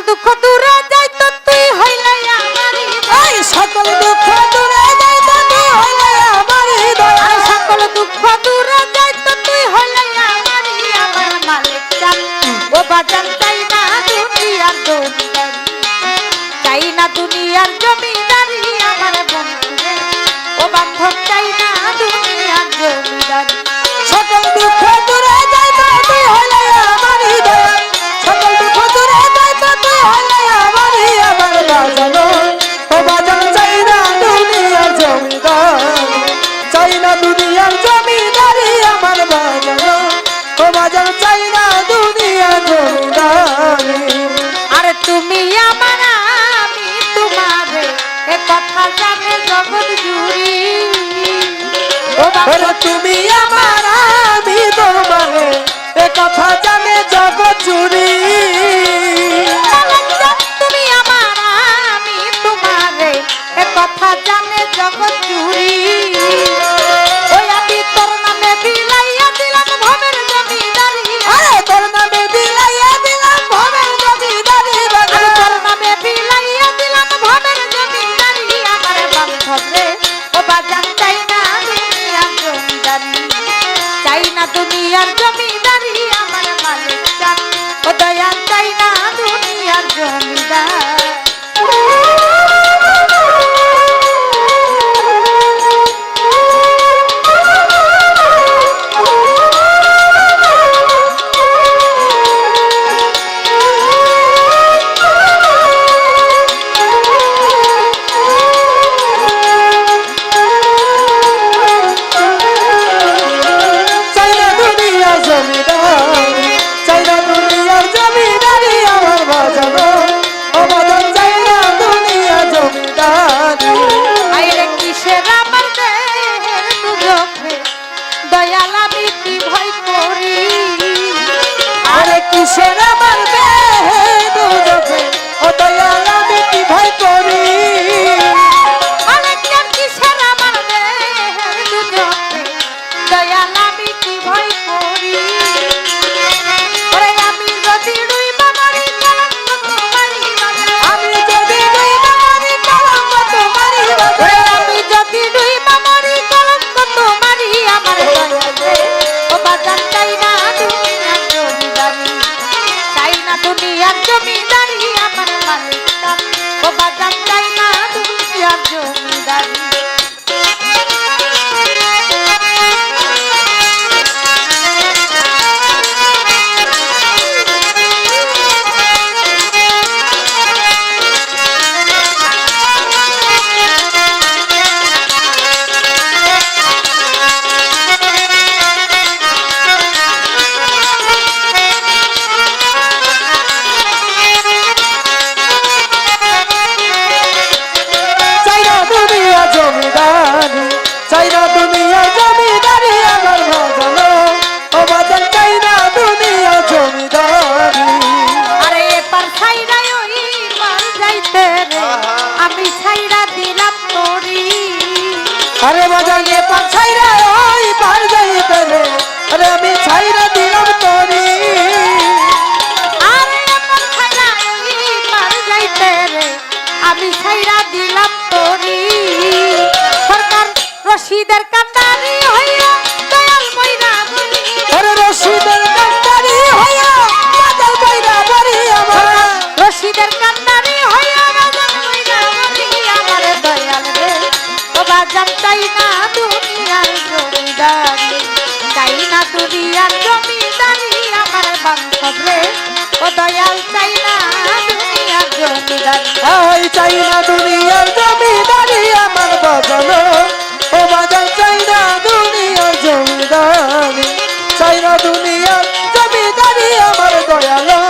দুঃখ দূরে যাইতো তুই হইলে আমার এই সকল দুঃখ দূরে যাইতো তুই হইলে আমার হৃদয় সকল দুঃখ দূরে যাইতো তুই হইলে আমার মালিক চান ও বাজান চাই না দুনিয়ার জমিদারি চাই না দুনিয়ার জমিদারি আমার বন্ধু ও বান্ধব চাই না দুনিয়ার জমিদারি সকল দুঃখ দূরে যাইতো তুই হইলে আমার হৃদয় সকল দুঃখ দূরে যাইতো তুই হইলে আমার বাজানো ও বাজান চাই না দুনিয়ার জমিদারি চাই না দুনিয়ার জমিদারি আমার বাজানো ও বাজান চাই না দুনিয়ার জমিদারি আরে তুমি আমার আমি তোমারে এ কথা জানে জগৎ জুড়ি ও বাবা তুমি আমার আমি তোমারে এ কথা জানে জগৎ জুড়ি তুমি আমার আমি তোমারে এ কথা জানে জগৎ জুড়ি ওই আমি তোর নামে বিলাইয়া দিলাম ভবের জমিদারি আরে তোর নামে বিলাইয়া দিলাম ভবের জমিদারি আমি তোর নামে বিলাইয়া দিলাম ভবের জমিদারি আমার বান্ধবরে ও বাজান চাই না দুনিয়ার জমিদারি চাই না দুনিয়ার জমিদারি আমার মালিক চান ও দয়া চাই না দুনিয়ার জমিদার চাই না দুনিয়ার জমিদারি চাই না দুনিয়ার জমিদারি আমার বাজানো ও বাজান চাই না দুনিয়ার জমিদারি আইরে কিসের আমার দেহের দুজকে দয়াল আমি কি ভয় করি আরে কিসের আমার দেহে দুজকে ও দয়াল আমি কি ভয় করি অনেকের কিসের আমার দেহের দুজকে দয়াল আমি কি ভয় করি ওরে আমি যদি ডুইবা মরি কলঙ্ক তোমারই বাজারে আমি যদি ডুইবা মরি কলঙ্ক তোমারই বাজারে আমি যদি ডুইবা মরি কলঙ্ক তোমারই আমার দয়ালে ও বাজান চাই না দুনিয়ার জমিদারি চাই না দুনিয়ার জমিদারি আমার মালিক চান ও বাজান চাই না দুনিয়ার জমিদারি চাই না দুনিয়ার জমিদারি চাই না দুনিয়ার জমিদারি আমার বাজানো ও বাজান চাই না দুনিয়ার জমিদারি আরে এপার ছাইরা ওই পার যাইতে রে আমি ছাইরা দিলাম তোরি আরে বাজান এ পার ছাইরা ওই পার যাইতে রে আরে আমি ছাইরা দিলাম তোরি আরে এপার ছাইরা ওই পার যাইতে রে আমি ছাইরা দিলাম তোরি সরকার রশিদের কান্ডারি হইয়া দয়াল মইরা বলি আরে রশিদের কান্ডারি হইয়া বাজার বইরা বাড়ি আমার রশিদের কান্ডারি হইয়া বাজার মইরা বলি আমার দয়াল রে ও বাজান চাই না দুনিয়ার জমিদারি চাই না দুনিয়ার জমিদারি আমার বান্ধব রে ও দয়াল চাই না দুনিয়ার জমিদারি এই চাই না দুনিয়ার জমিদারি আমার বাজানো ও বাজান চাই না দুনিয়ার জমিদারি চাই না দুনিয়ার জমিদারি আমার দয়ালো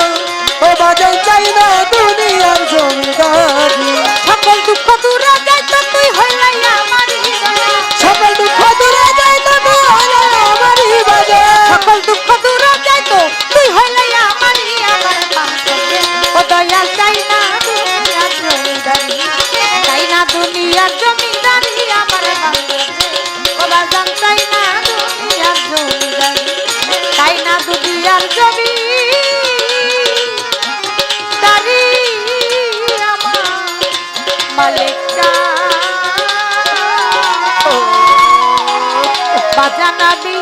ও বাজান চাই না দুনিয়ার জমিদারি সকল দুঃখ দূরে যাইতো তুই হইলে আমার হৃদয়ে সকল দুঃখ দূরে যাইতো তুই হইলে আমার বাজার সকল দুঃখ দূরে যাইতো তুই হইলে আমার বান্ধব রে ও দয়াল চাই না দুনিয়ার জমিদারি চাই না দুনিয়ার জমিদারি আমার বান্ধব রে ও বাজান চাই না দুনিয়ার জমিদারি চাই না দুনিয়ার জমিদারি কালেক্টর বাজানা দি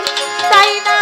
তাই না